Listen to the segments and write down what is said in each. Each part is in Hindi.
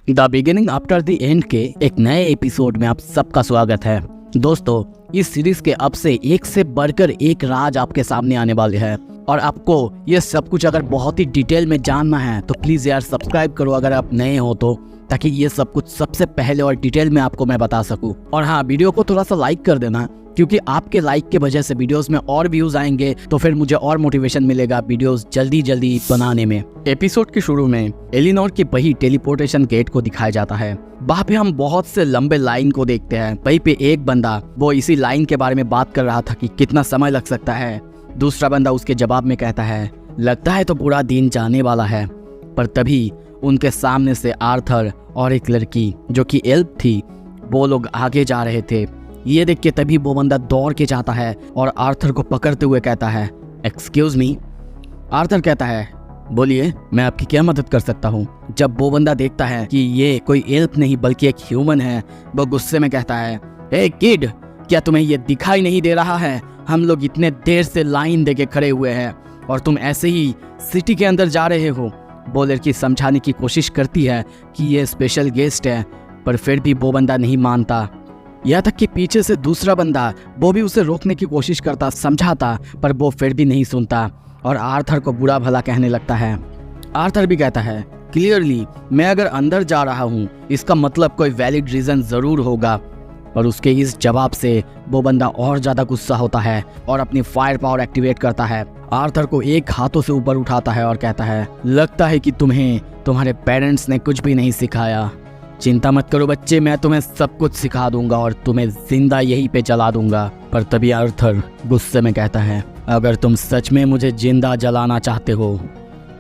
The beginning after the end के एक नए एपिसोड में आप सबका स्वागत है। दोस्तों, इस सीरीज के अब से एक से बढ़कर एक राज आपके सामने आने वाले हैं और आपको ये सब कुछ अगर बहुत ही डिटेल में जानना है तो प्लीज यार सब्सक्राइब करो अगर आप नए हो तो, ताकि ये सब कुछ सबसे पहले और डिटेल में आपको मैं बता सकूं। और हाँ, वीडियो को थोड़ा सा लाइक कर देना, क्योंकि आपके लाइक के वजह से वीडियोस में और व्यूज आएंगे तो फिर मुझे और मोटिवेशन मिलेगा वीडियोस जल्दी बनाने में। एपिसोड के शुरू में एलिनोर की वही टेलीपोर्टेशन गेट को दिखाया जाता है। वहाँ पे हम बहुत से लंबे लाइन को देखते हैं। वहीं पे एक बंदा वो इसी लाइन के बारे में बात कर रहा था कि कितना समय लग सकता है। दूसरा बंदा उसके जवाब में कहता है लगता है तो पूरा दिन जाने वाला है। पर तभी उनके सामने से आर्थर और एक लड़की जो कि एल्फ थी, वो लोग आगे जा रहे थे। ये देख के तभी वो बंदा दौड़ के जाता है और आर्थर को पकड़ते हुए कहता है एक्सक्यूज मी। आर्थर कहता है बोलिए, मैं आपकी क्या मदद कर सकता हूँ। जब वो बंदा देखता है कि ये कोई एल्फ नहीं बल्कि एक ह्यूमन है, वो गुस्से में कहता है हे किड, क्या तुम्हें ये दिखाई नहीं दे रहा है? हम लोग इतने देर से लाइन देके खड़े हुए हैं और तुम ऐसे ही सिटी के अंदर जा रहे हो। वो लड़की समझाने की कोशिश करती है कि ये स्पेशल गेस्ट है, पर फिर भी वो बंदा नहीं मानता। यहाँ तक कि पीछे से दूसरा बंदा वो भी उसे रोकने की कोशिश करता, समझाता, पर वो फिर भी नहीं सुनता और आर्थर को बुरा भला कहने लगता है। आर्थर भी कहता है क्लियरली मैं अगर अंदर जा रहा हूँ इसका मतलब कोई वैलिड रीजन जरूर होगा। पर उसके इस जवाब से वो बंदा और ज्यादा गुस्सा होता है और अपनी फायर पावर एक्टिवेट करता है। आर्थर को एक हाथों से ऊपर उठाता है और कहता है लगता है कि तुम्हें तुम्हारे पेरेंट्स ने कुछ भी नहीं सिखाया। चिंता मत करो बच्चे, मैं तुम्हें सब कुछ सिखा दूंगा और तुम्हें जिंदा यहीं पे जला दूंगा। पर तभी आर्थर गुस्से में कहता है अगर तुम सच में मुझे जिंदा जलाना चाहते हो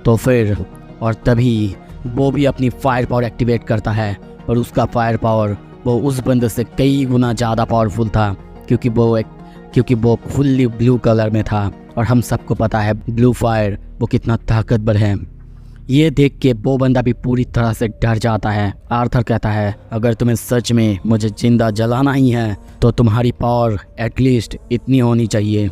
तो फिर, और तभी वो भी अपनी फायर पावर एक्टिवेट करता है। और उसका फायर पावर वो उस बंदे से कई गुना ज़्यादा पावरफुल था, क्योंकि वो फुल्ली ब्लू कलर में था और हम सबको पता है ब्लू फायर वो कितना ताकतवर है। ये देख के वो बंदा भी पूरी तरह से डर जाता है। आर्थर कहता है अगर तुम्हें सच में मुझे जिंदा जलाना ही है तो तुम्हारी पावर एटलीस्ट इतनी होनी चाहिए।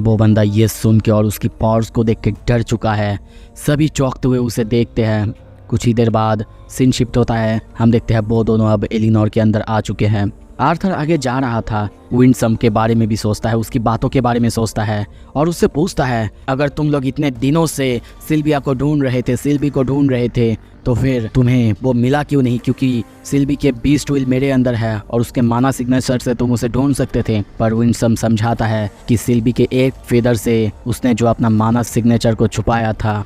वो बंदा ये सुन के और उसकी पावर्स को देख के डर चुका है। सभी चौंकते हुए उसे देखते हैं। कुछ ही देर बाद सीन शिफ्ट होता है। हम देखते हैं वो दोनों अब एलिनोर के अंदर आ चुके हैं। आर्थर आगे जा रहा था, विंडसम के बारे में भी सोचता है, उसकी बातों के बारे में सोचता है और उससे पूछता है अगर तुम लोग इतने दिनों से सिल्विया को ढूंढ रहे थे, सिल्वी को ढूंढ रहे थे, तो फिर तुम्हें वो मिला क्यों नहीं? क्योंकि सिल्वी के बीस्ट विल मेरे अंदर है और उसके माना सिग्नेचर से तुम उसे ढूंढ सकते थे। पर विंडसम समझाता है कि सिल्वी के एक फेदर से उसने जो अपना माना सिग्नेचर को छुपाया था।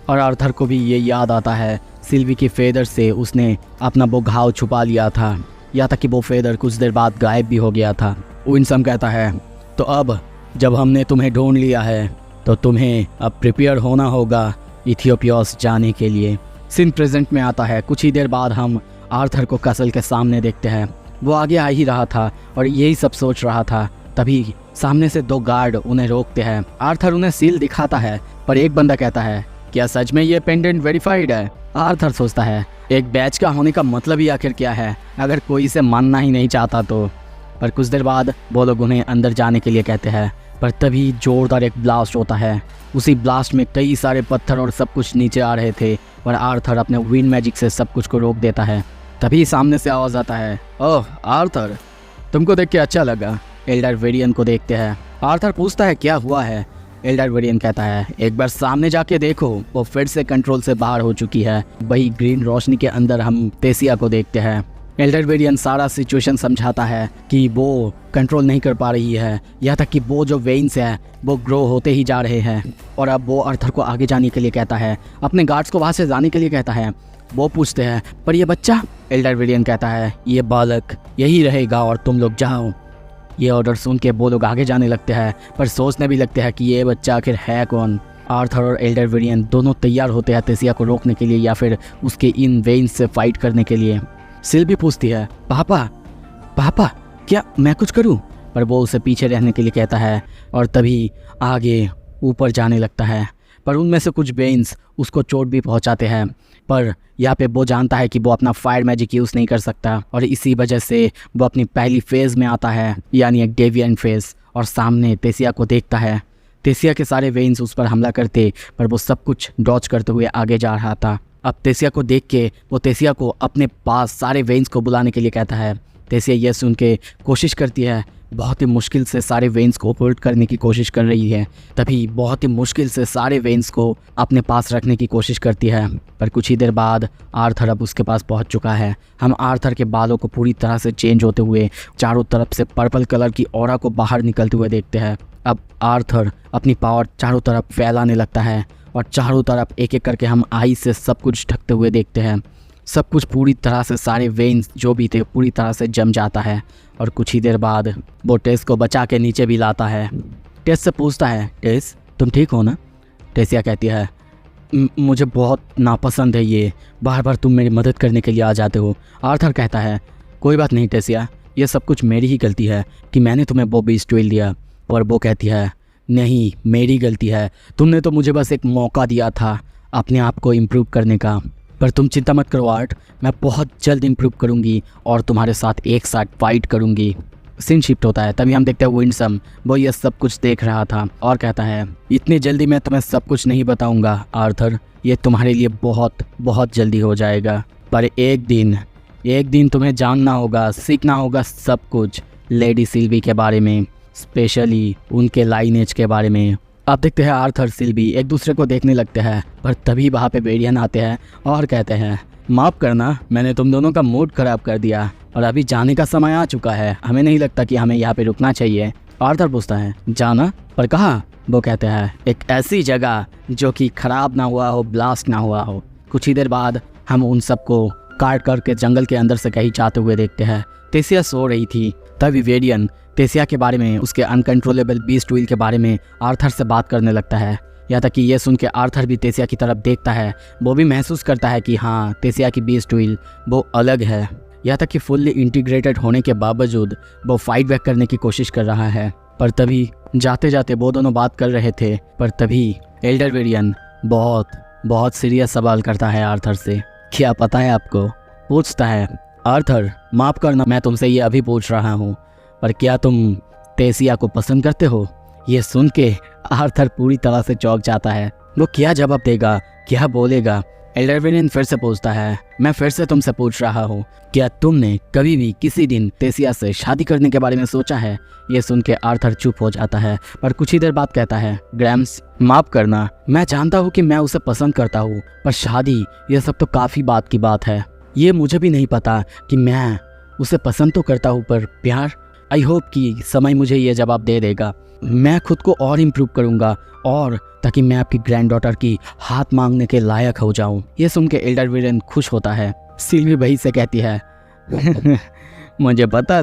और आर्थर को भी ये याद आता है सिल्वी के फेदर से उसने अपना वो घाव छुपा लिया था, या तक कि वो फेदर कुछ देर बाद गायब भी हो गया था। विंडसम कहता है तो अब जब हमने तुम्हें ढूंढ लिया है तो तुम्हें अब प्रिपेयर होना होगा इथियोपियास जाने के लिए। सीन प्रेजेंट में आता है। कुछ ही देर बाद हम आर्थर को कैसल के सामने देखते हैं। वो आगे आ ही रहा था और यही सब सोच रहा था। तभी सामने से दो गार्ड उन्हें रोकते हैं। आर्थर उन्हें सील दिखाता है, पर एक बंदा कहता है क्या सच में ये पेंडेंट वेरीफाइड है? आर्थर सोचता है एक बैच का होने का मतलब ही आखिर क्या है, अगर कोई इसे मानना ही नहीं चाहता तो। पर कुछ देर बाद वो लोग उन्हें अंदर जाने के लिए कहते हैं। पर तभी जोरदार एक ब्लास्ट होता है। उसी ब्लास्ट में कई सारे पत्थर और सब कुछ नीचे आ रहे थे, पर आर्थर अपने विंड मैजिक से सब कुछ को रोक देता है। तभी सामने से आवाज़ आता है ओह आर्थर, तुमको देख के अच्छा लगा। एल्डर वेरियन को देखते हैं। आर्थर पूछता है क्या हुआ है? एल्डर वेरियन कहता है एक बार सामने जाके देखो, वो फिर से कंट्रोल से बाहर हो चुकी है। वही ग्रीन रोशनी के अंदर हम तेसिया को देखते हैं। एल्डर वेरियन सारा सिचुएशन समझाता है कि वो कंट्रोल नहीं कर पा रही है, यहाँ तक कि वो जो वेन्स है वो ग्रो होते ही जा रहे हैं। और अब वो आर्थर को आगे जाने के लिए कहता है, अपने गार्ड्स को वहाँ से जाने के लिए कहता है। वो पूछते हैं पर ये बच्चा? एल्डर वेरियन कहता है ये बालक यही रहेगा और तुम लोग जाओ। ये ऑर्डर सुन के वो लोग आगे जाने लगते हैं, पर सोचने भी लगते हैं कि ये बच्चा आखिर है कौन। आर्थर और एल्डर वेरियन दोनों तैयार होते हैं तेसिया को रोकने के लिए या फिर उसके इन वेन्स से फाइट करने के लिए। सिल्वी पूछती है पापा क्या मैं कुछ करूं? पर वो उसे पीछे रहने के लिए कहता है और तभी आगे ऊपर जाने लगता है। पर उनमें से कुछ वेन्स उसको चोट भी पहुंचाते हैं। पर यहाँ पे वो जानता है कि वो अपना फायर मैजिक यूज़ नहीं कर सकता और इसी वजह से वो अपनी पहली फेज़ में आता है, यानी एक डेविएंट फेज़। और सामने तेसिया को देखता है। तेसिया के सारे वेन्स उस पर हमला करते, पर वो सब कुछ डॉच करते हुए आगे जा रहा था। अब तेसिया को देख के वो तेसिया को अपने पास सारे वेन्स को बुलाने के लिए कहता है। तेसिया ये सुन के कोशिश करती है, बहुत ही मुश्किल से सारे वेन्स को होल्ड करने की कोशिश कर रही है। तभी बहुत ही मुश्किल से सारे वेन्स को अपने पास रखने की कोशिश करती है। पर कुछ ही देर बाद आर्थर अब उसके पास पहुंच चुका है। हम आर्थर के बालों को पूरी तरह से चेंज होते हुए चारों तरफ से पर्पल कलर की ऑरा को बाहर निकलते हुए देखते हैं। अब आर्थर अपनी पावर चारों तरफ फैलाने लगता है और चारों तरफ एक एक करके हम आई से सब कुछ ढकते हुए देखते हैं। सब कुछ पूरी तरह से सारे वेन्स जो भी थे पूरी तरह से जम जाता है। और कुछ ही देर बाद वो टेस को बचा के नीचे भी लाता है। टेस से पूछता है, टेस तुम ठीक हो ना? टेसिया कहती है, मुझे बहुत नापसंद है ये, बार बार तुम मेरी मदद करने के लिए आ जाते हो। आर्थर कहता है, कोई बात नहीं टेसिया, ये सब कुछ मेरी ही गलती है कि मैंने तुम्हें वो बीस्ट ट्विल दिया। पर वो कहती है, नहीं मेरी गलती है, तुमने तो मुझे बस एक मौका दिया था अपने आप को इम्प्रूव करने का। पर तुम चिंता मत करो आर्ट, मैं बहुत जल्द इम्प्रूव करूंगी और तुम्हारे साथ एक साथ फाइट करूंगी। सीन शिफ्ट होता है, तभी हम देखते हैं विंडसम वो ये सब कुछ देख रहा था और कहता है, इतनी जल्दी मैं तुम्हें सब कुछ नहीं बताऊंगा आर्थर, ये तुम्हारे लिए बहुत बहुत जल्दी हो जाएगा। पर एक दिन तुम्हें जानना होगा, सीखना होगा सब कुछ लेडी सिल्वी के बारे में, स्पेशली उनके लाइनेज के बारे में। आप देखते हैं आर्थर सिल्वी एक दूसरे को देखने लगते हैं। पर तभी वहाँ पे वेरियन आते हैं और कहते हैं, माफ़ करना, मैंने तुम दोनों का मूड ख़राब कर दिया और अभी जाने का समय आ चुका है। हमें नहीं लगता कि हमें यहाँ पे रुकना चाहिए। आर्थर पूछता है, जाना? पर कहाँ? वो कहते हैं, एक ऐसी जगह जो कि ख़राब ना हुआ हो, ब्लास्ट ना हुआ हो। कुछ ही देर बाद हम उन सबको काट करके जंगल के अंदर से कहीं जाते हुए देखते हैं। तेसिया सो रही थी। तभी वेरियन तेसिया के बारे में, उसके अनकंट्रोलेबल बीस्ट व्हील के बारे में आर्थर से बात करने लगता है। यहाँ तक कि ये सुन के आर्थर भी तेसिया की तरफ देखता है। वो भी महसूस करता है कि हाँ, तेसिया की बीस्ट व्हील वो अलग है। यहाँ तक कि फुल्ली इंटीग्रेटेड होने के बावजूद वो फाइट बैक करने की कोशिश कर रहा है। पर तभी जाते जाते वो दोनों बात कर रहे थे, पर तभी एल्डर वेरियन बहुत सीरियस सवाल करता है आर्थर से। क्या पता है आपको? पूछता है, आर्थर माफ़ करना मैं तुमसे ये अभी पूछ रहा हूँ, पर क्या तुम तेसिया को पसंद करते हो? ये सुन के आर्थर पूरी तरह से चौंक जाता है। वो क्या जवाब देगा, क्या बोलेगा? एल्डर वेरियन फिर से पूछता है, मैं फिर से तुमसे पूछ रहा हूँ, क्या तुमने कभी भी किसी दिन तेसिया से शादी करने के बारे में सोचा है? ये सुन के आर्थर चुप हो जाता है। पर कुछ ही देर बाद कहता है, ग्रैम्स माफ़ करना, मैं जानता हूँ कि मैं उसे पसंद करता हूँ, पर शादी ये सब तो काफ़ी बात की बात है। ये मुझे भी नहीं पता कि मैं उसे पसंद तो करता हूँ, पर प्यार, आई होप कि समय मुझे ये जवाब दे देगा। मैं खुद को और इम्प्रूव करूँगा और ताकि मैं आपकी ग्रैंड डॉटर की हाथ मांगने के लायक हो जाऊँ। ये सुन के एल्डर वेरियन खुश होता है। सिल्वी भाई से कहती है, मुझे पता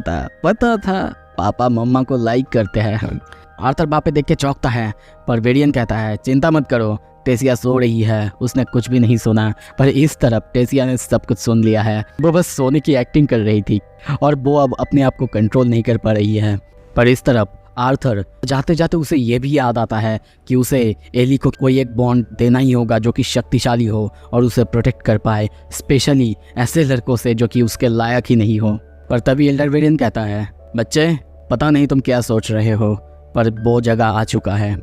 था पापा मम्मा को लाइक करते हैं। आर्थर बापे देख के चौंकता है, पर वेरियन कहता है, चिंता मत करो, टेसिया सो रही है, उसने कुछ भी नहीं सुना। पर इस तरफ टेसिया ने सब कुछ सुन लिया है। वो बस सोने की एक्टिंग कर रही थी और वो अब अपने आप को कंट्रोल नहीं कर पा रही है। पर इस तरफ आर्थर जाते जाते उसे ये भी याद आता है कि उसे एली को कोई एक बॉन्ड देना ही होगा जो कि शक्तिशाली हो और उसे प्रोटेक्ट कर पाए, स्पेशली ऐसे लड़कों से जो कि उसके लायक ही नहीं हो। पर तभी एल्डर वेरियन कहता है, बच्चे पता नहीं तुम क्या सोच रहे हो, पर वो जगह आ चुका है।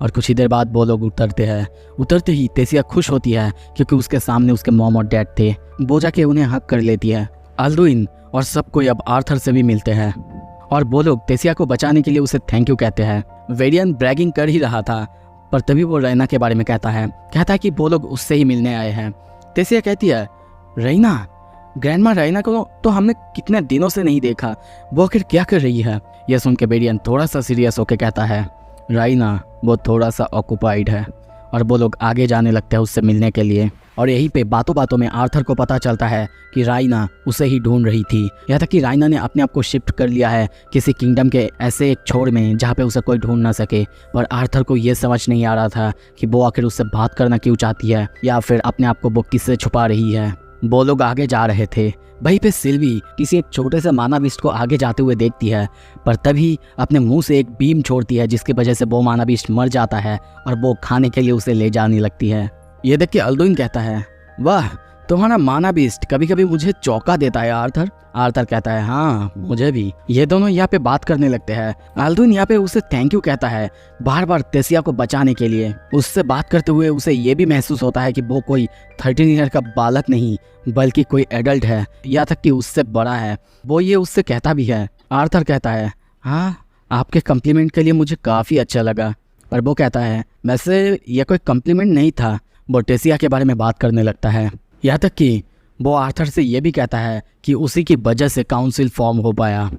और कुछ ही देर बाद वो लोग उतरते हैं। उतरते ही तेसिया खुश होती है क्योंकि उसके सामने उसके मॉम और डैड थे। वो जाके उन्हें हक कर लेती है। अल्डुइन और सब कोई अब आर्थर से भी मिलते हैं और वो लोग तेसिया को बचाने के लिए उसे थैंक यू कहते हैं। वेरियन ब्रैगिंग कर ही रहा था, पर तभी वो रैना के बारे में कहता है कि वो लोग उससे ही मिलने आए हैं। तेसिया कहती है, रैना, ग्रैंडमा रैना को तो हमने कितने दिनों से नहीं देखा, वो आखिर क्या कर रही है? यह सुन के वेरियन थोड़ा सा सीरियस होकर कहता है, रैना वो थोड़ा सा ऑक्युपाइड है। और वो लोग आगे जाने लगते हैं उससे मिलने के लिए। और यहीं पे बातों बातों में आर्थर को पता चलता है कि राइना उसे ही ढूंढ रही थी। यहाँ तक कि राइना ने अपने आप को शिफ्ट कर लिया है किसी किंगडम के ऐसे एक छोर में जहाँ पे उसे कोई ढूंढ ना सके। पर आर्थर को ये समझ नहीं आ रहा था कि वो आखिर उससे बात करना क्यों चाहती है या फिर अपने आप को वो किससे छुपा रही है। वो लोग आगे जा रहे थे। वहीं पे सिल्वी किसी एक छोटे से मानवबिस्ट को आगे जाते हुए देखती है, पर तभी अपने मुंह से एक बीम छोड़ती है जिसकी वजह से वो मानवबिस्ट मर जाता है और वो खाने के लिए उसे ले जाने लगती है। ये देख के अल्डुइन कहता है, वाह तुम्हारा माना बीस्ट कभी कभी मुझे चौंका देता है आर्थर। आर्थर कहता है हाँ मुझे भी। ये दोनों यहाँ पे बात करने लगते हैं। एल्डुइन यहाँ पे उसे थैंक यू कहता है बार बार तेसिया को बचाने के लिए। उससे बात करते हुए उसे ये भी महसूस होता है कि वो कोई 13 ईयर का बालक नहीं बल्कि कोई एडल्ट है, यहाँ तक कि उससे बड़ा है। वो ये उससे कहता भी है। आर्थर कहता है हाँ आपके कम्प्लीमेंट के लिए मुझे काफ़ी अच्छा लगा। पर वो कहता है वैसे यह कोई कम्प्लीमेंट नहीं था। वो टेसिया के बारे में बात करने लगता है, यहाँ तक कि वो आर्थर से ये भी कहता है कि उसी की वजह से काउंसिल फॉर्म हो पाया।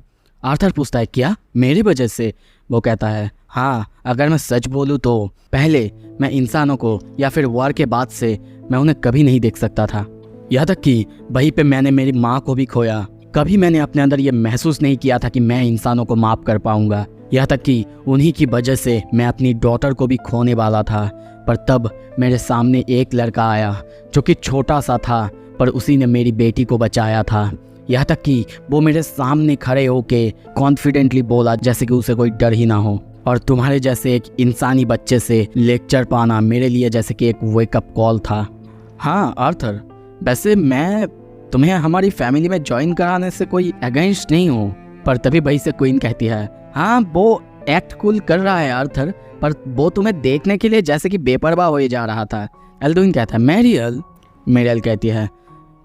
आर्थर पूछता है क्या मेरी वजह से? वो कहता है हाँ अगर मैं सच बोलूँ तो पहले मैं इंसानों को या फिर वार के बाद से मैं उन्हें कभी नहीं देख सकता था। यहाँ तक कि वहीं पे मैंने मेरी माँ को भी खोया। कभी मैंने अपने अंदर ये महसूस नहीं किया था कि मैं इंसानों को माफ़ कर पाऊंगा। यहाँ तक कि उन्हीं की वजह से मैं अपनी डॉटर को भी खोने वाला था। पर तब मेरे सामने एक लड़का आया जो कि छोटा सा था, पर उसी ने मेरी बेटी को बचाया था। यहाँ तक कि वो मेरे सामने खड़े होके कॉन्फिडेंटली बोला जैसे कि उसे कोई डर ही ना हो। और तुम्हारे जैसे एक इंसानी बच्चे से लेक्चर पाना मेरे लिए जैसे कि एक वेकअप कॉल था। हाँ आर्थर, वैसे मैं तुम्हें हमारी फैमिली में ज्वाइन कराने से कोई अगेंस्ट नहीं हूँ। पर तभी भाई से क्वीन कहती है हाँ वो एक्ट कूल कर रहा है आर्थर, पर वो तुम्हें देखने के लिए जैसे कि बेपरवाह हो जा रहा था। एल्डुइन कहता है मैरियल। मैरियल कहती है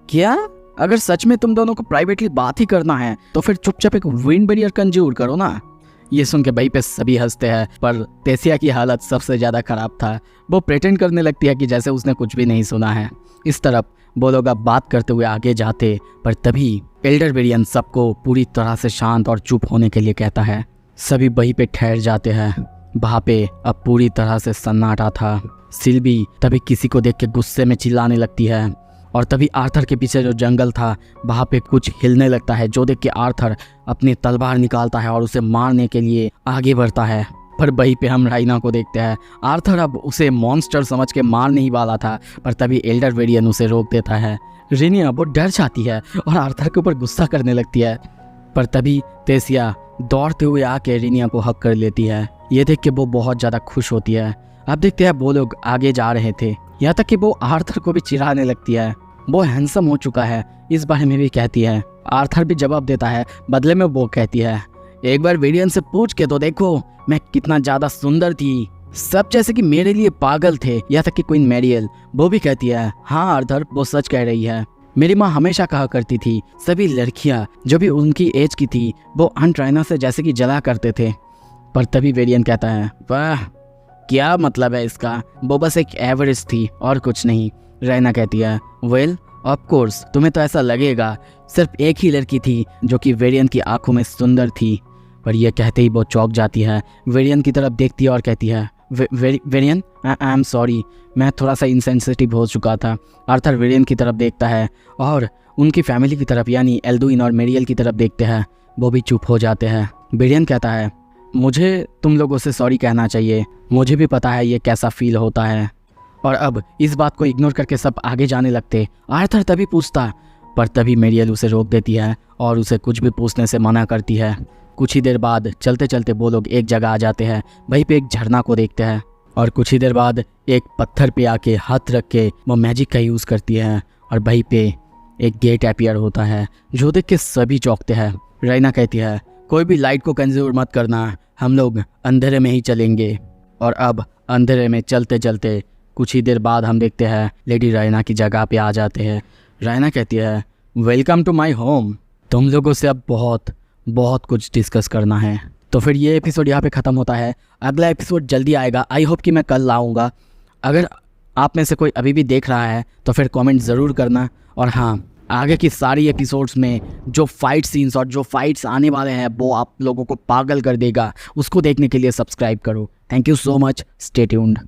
क्या अगर सच में तुम दोनों को प्राइवेटली बात ही करना है तो फिर चुपचाप एक विंड बैरियर कंज्यूर करो ना। ये सुन के भाई पे सभी हंसते हैं, पर तेसिया की हालत सबसे ज़्यादा खराब था। वो प्रेटेंड करने लगती है कि जैसे उसने कुछ भी नहीं सुना है। इस तरफ वो लोग अब बात करते हुए आगे जाते, पर तभी एल्डर वेरियन सबको पूरी तरह से शांत और चुप होने के लिए कहता है। सभी वहीं पे ठहर जाते हैं। वहाँ पे अब पूरी तरह से सन्नाटा था। सिल्वी तभी किसी को देख के गुस्से में चिल्लाने लगती है, और तभी आर्थर के पीछे जो जंगल था वहाँ पे कुछ हिलने लगता है, जो देख के आर्थर अपनी तलवार निकालता है और उसे मारने के लिए आगे बढ़ता है। पर वहीं पे हम राइना को देखते हैं। आर्थर अब उसे मॉन्स्टर समझ के मारने ही वाला था, पर तभी एल्डर वेरियन उसे रोक देता है। रेनिया वो डर जाती है और आर्थर के ऊपर गुस्सा करने लगती है, पर तभी तेसिया दौड़ते हुए आके रेनिया को हक कर लेती है। ये देख के वो बहुत ज़्यादा खुश होती है। अब देखते हैं वो लोग आगे जा रहे थे, यहाँ तक कि वो आर्थर को भी चिढ़ाने लगती है। वो हैंडसम हो चुका है इस बारे में भी कहती है। आर्थर भी जवाब देता है। बदले में वो कहती है एक बार वेरियन से पूछ के तो देखो मैं कितना ज़्यादा सुंदर थी। सब जैसे कि मेरे लिए पागल थे। यहाँ तक कि क्वीन मैरियल वो भी कहती है हाँ आर्थर वो सच कह रही है। मेरी माँ हमेशा कहा करती थी सभी लड़कियाँ जो भी उनकी एज की थी वो अनट्राइना से जैसे कि जला करते थे। पर तभी वेरियन कहता है वाह क्या मतलब है इसका, वो बस एक एवरेज थी और कुछ नहीं। राइना कहती है वेल ऑफ कोर्स तुम्हें तो ऐसा लगेगा, सिर्फ एक ही लड़की थी जो कि वेरियन की आंखों में सुंदर थी। पर यह कहते ही वो चौंक जाती है। वेरियन की तरफ देखती है और कहती है वेरियन आई एम सॉरी, मैं थोड़ा सा इंसेंसिटिव हो चुका था। आर्थर वेरियन की तरफ देखता है और उनकी फैमिली की तरफ यानी एल्डुइन और मैरियल की तरफ देखते हैं। वो भी चुप हो जाते हैं। वेरियन कहता है मुझे तुम लोगों से सॉरी कहना चाहिए, मुझे भी पता है ये कैसा फील होता है। और अब इस बात को इग्नोर करके सब आगे जाने लगते। आर्थर तभी पूछता, पर तभी मैरियल उसे रोक देती है और उसे कुछ भी पूछने से मना करती है। कुछ ही देर बाद चलते चलते वो लोग एक जगह आ जाते हैं। वहीं पे एक झरना को देखते हैं और कुछ ही देर बाद एक पत्थर पे आके हाथ रख के वो मैजिक का यूज़ करती है और वहीं पे एक गेट अपीयर होता है, जो देख के सभी चौंकते हैं। राइना कहती है कोई भी लाइट को कंज्यूम मत करना, हम लोग अंधेरे में ही चलेंगे। और अब अंधेरे में चलते चलते कुछ ही देर बाद हम देखते हैं लेडी राइना की जगह पे आ जाते हैं। राइना कहती है वेलकम टू माय होम, तुम लोगों से अब बहुत कुछ डिस्कस करना है। तो फिर ये एपिसोड यहाँ पे ख़त्म होता है। अगला एपिसोड जल्दी आएगा, आई होप कि मैं कल लाऊंगा। अगर आप में से कोई अभी भी देख रहा है तो फिर कमेंट ज़रूर करना। और हाँ, आगे की सारी एपिसोड्स में जो फाइट सीन्स और जो फाइट्स आने वाले हैं वो आप लोगों को पागल कर देगा। उसको देखने के लिए सब्सक्राइब करो। Thank you so much, stay tuned.